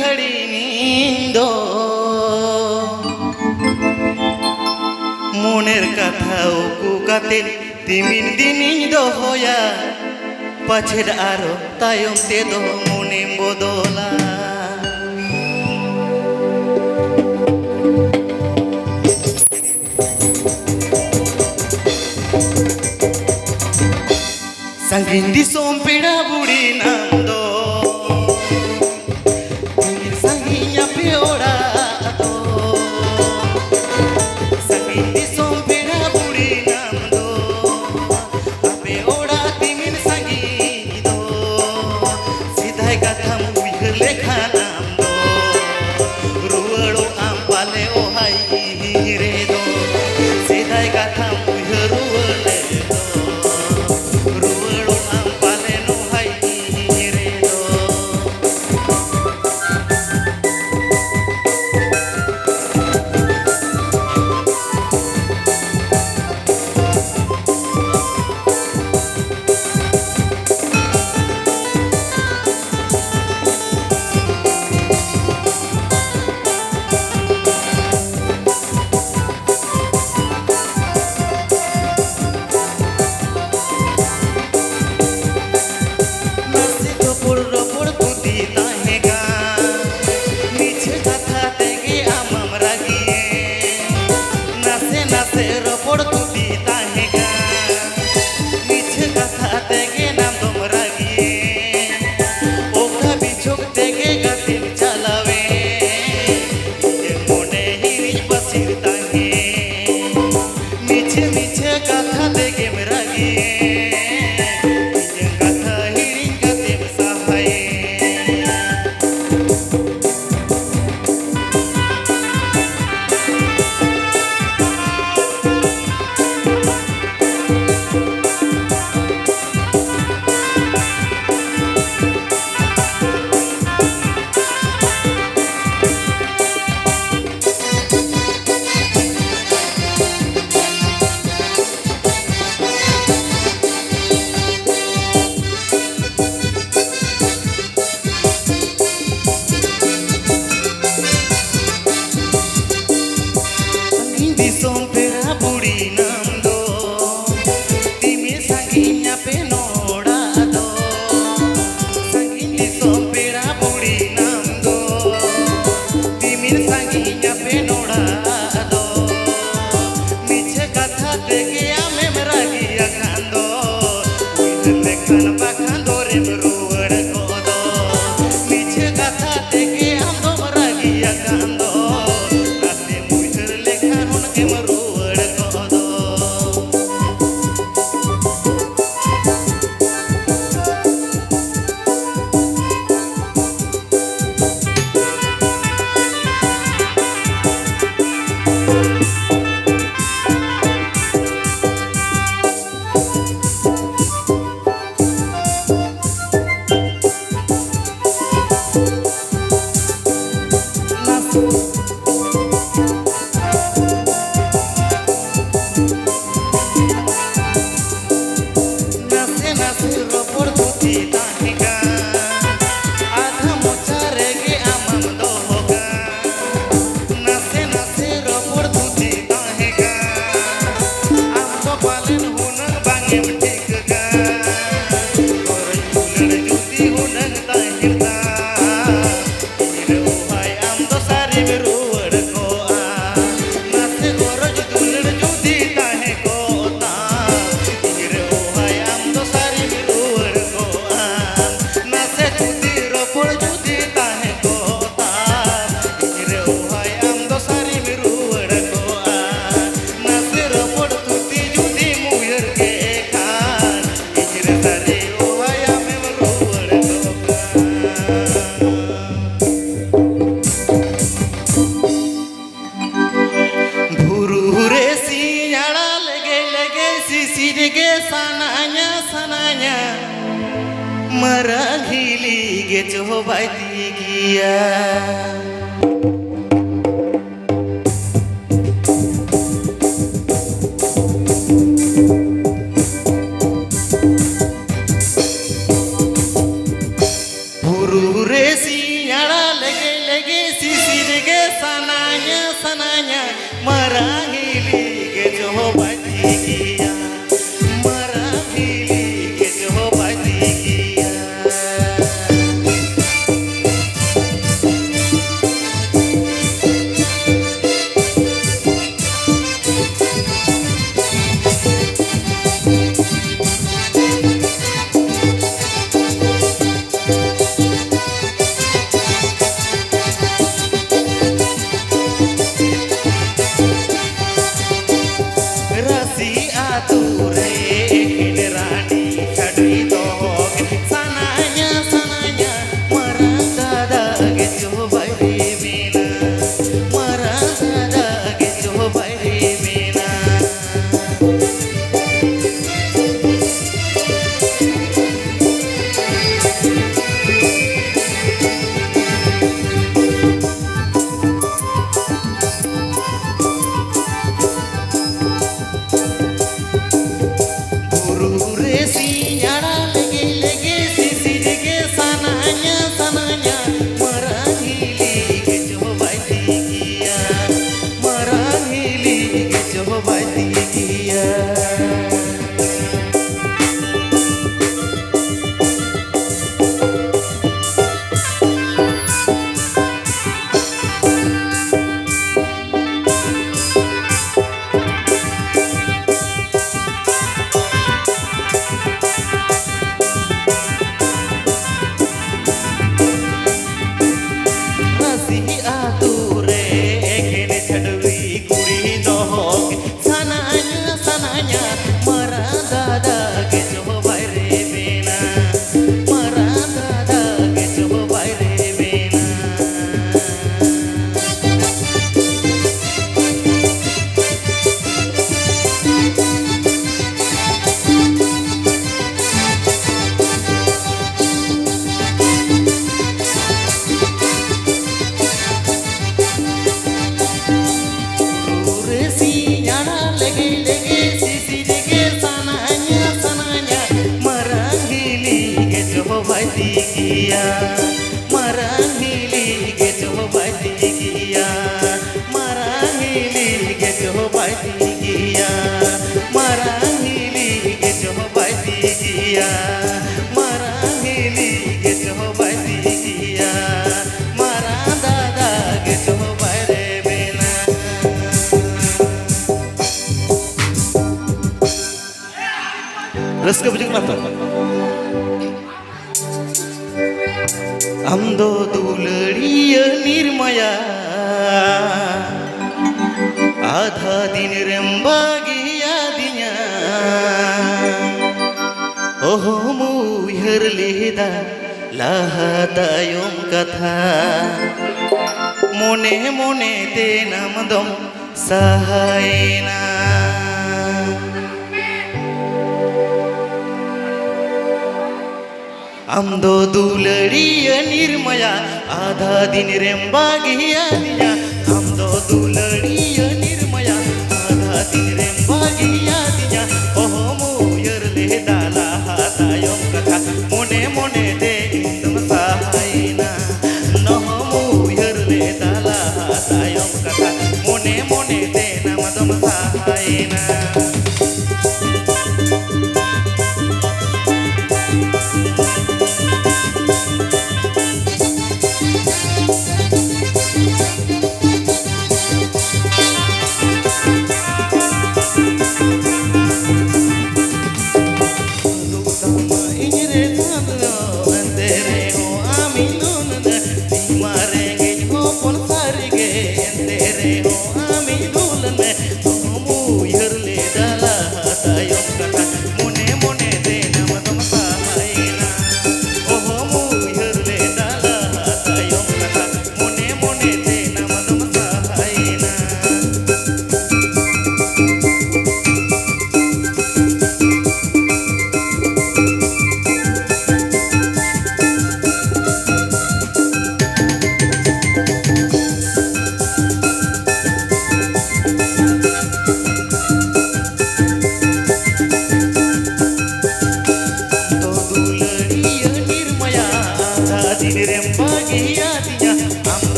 घड़ी नींदो मोनेर कथा उकु काते तिमिन दिनिं दोहोया पाछेर आरो तायम तेदो मोने बदला Sangin disom peda budi nando Tingin sanginya peora ato Sangin disom peda budi nando Ape ora tingin sangido Sidai katham uihar lekha nando Ruwado ampale ohai redo Sidai katham uihar ruwade Maragili ge coba tigia Buru resi nyala lege Resi nyara lege lege sisi lege sananya sananya marahili ke coba tigia marahili ke coba tigia. Marahili ke coba tigia marahili ke coba tigia marahili ke coba tigia marahili ke coba tigia marada ke coba rebena. Raska bujung kenapa? Amdo dulariya nirmaya आधा दिन रेम्बागी यादिया ओहो मुहर लेदा लाहातायोम कथा मोने मोने ते नामदम सहायना आमदो दुलड़िया निर्मया आधा दिन रेम्बागी यादिया आमदो दुलड़िया निर्मया आधा दिन रेम्बागी यादिया ओहो मुयर ले दाला हातायोम कथा मोने मोने दे इंदम सहायना नहो मुयर ले दाला हातायोम कथा मोने मोने दे नामदम सहायना.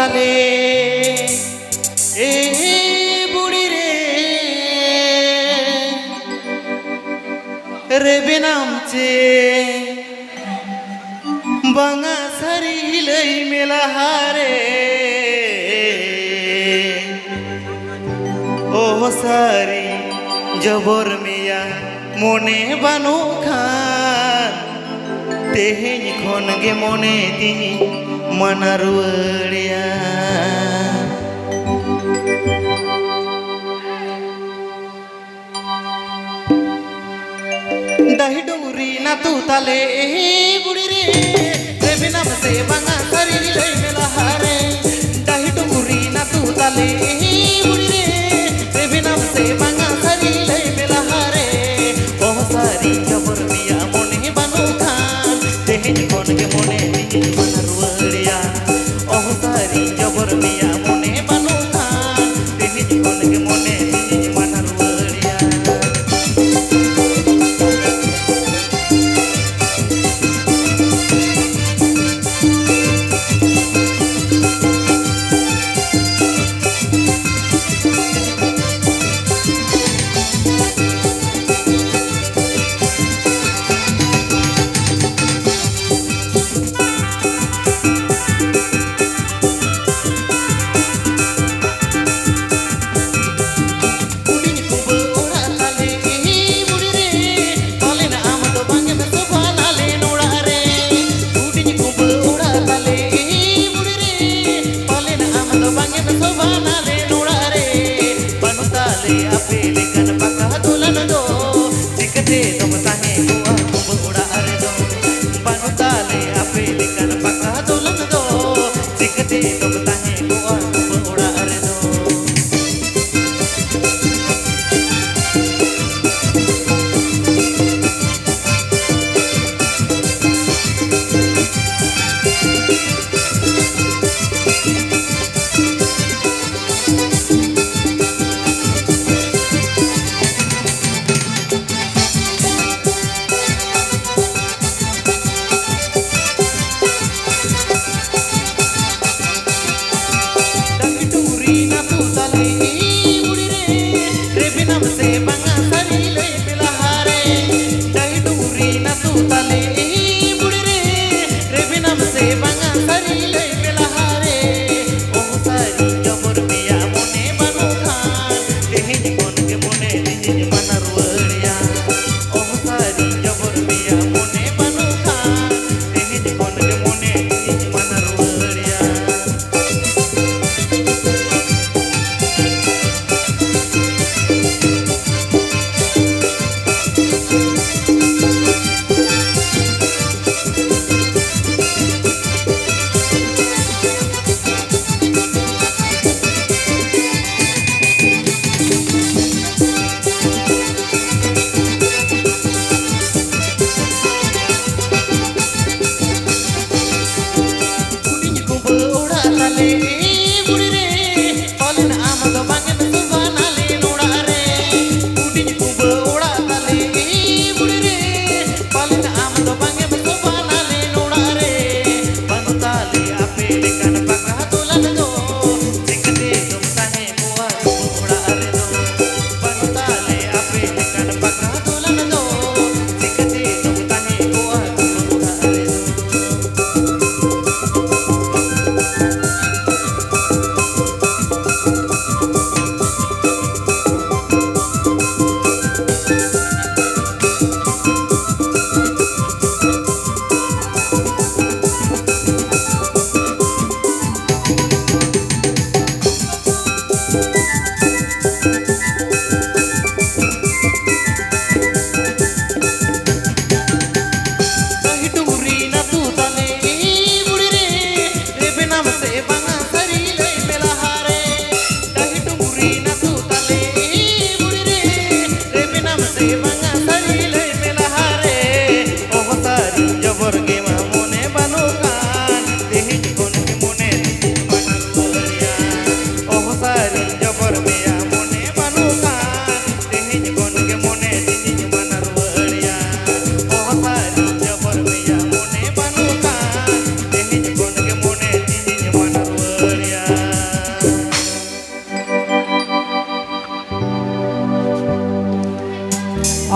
ताले ए बुढ़ी रे बेनाम चे बांगा सारी लई मेला हारे ओ सारी जबर मिया मोने बानो खान तेहेñ खन गे मोने तिनी माना रुवाड़िया दाही डुंगरी ना तू ताले बुढ़ी रे बेनाम से बांगा सारी लई मेला हारे दाही डुंगरी ना तू ताले बुढ़ी रे बेनाम से बांगा सारी लई मेला हारे ओ सारी जबर मिया मोने बानो खान तेहेñ खन गे मोने तिनी माना रुवाड़िया ओ सारी जबर मिया मोने बानो खान तेहेñ खन गे मोने तिनी माना रुवाड़िया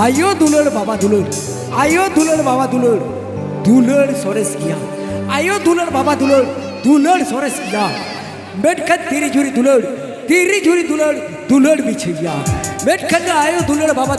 आयो दुलड़ बाबा दुलड़, आयो दुलड़ बाबा दुलड़, दुलड़ सोरेस किया, आयो दुलड़ बाबा दुलड़, दुलड़ सोरेस किया। बैठकर तेरी झुरी दुलड़, तेरी झुरी दुलड़, दुलड़ बिछिया। बैठकर आयो दुलड़ बाबा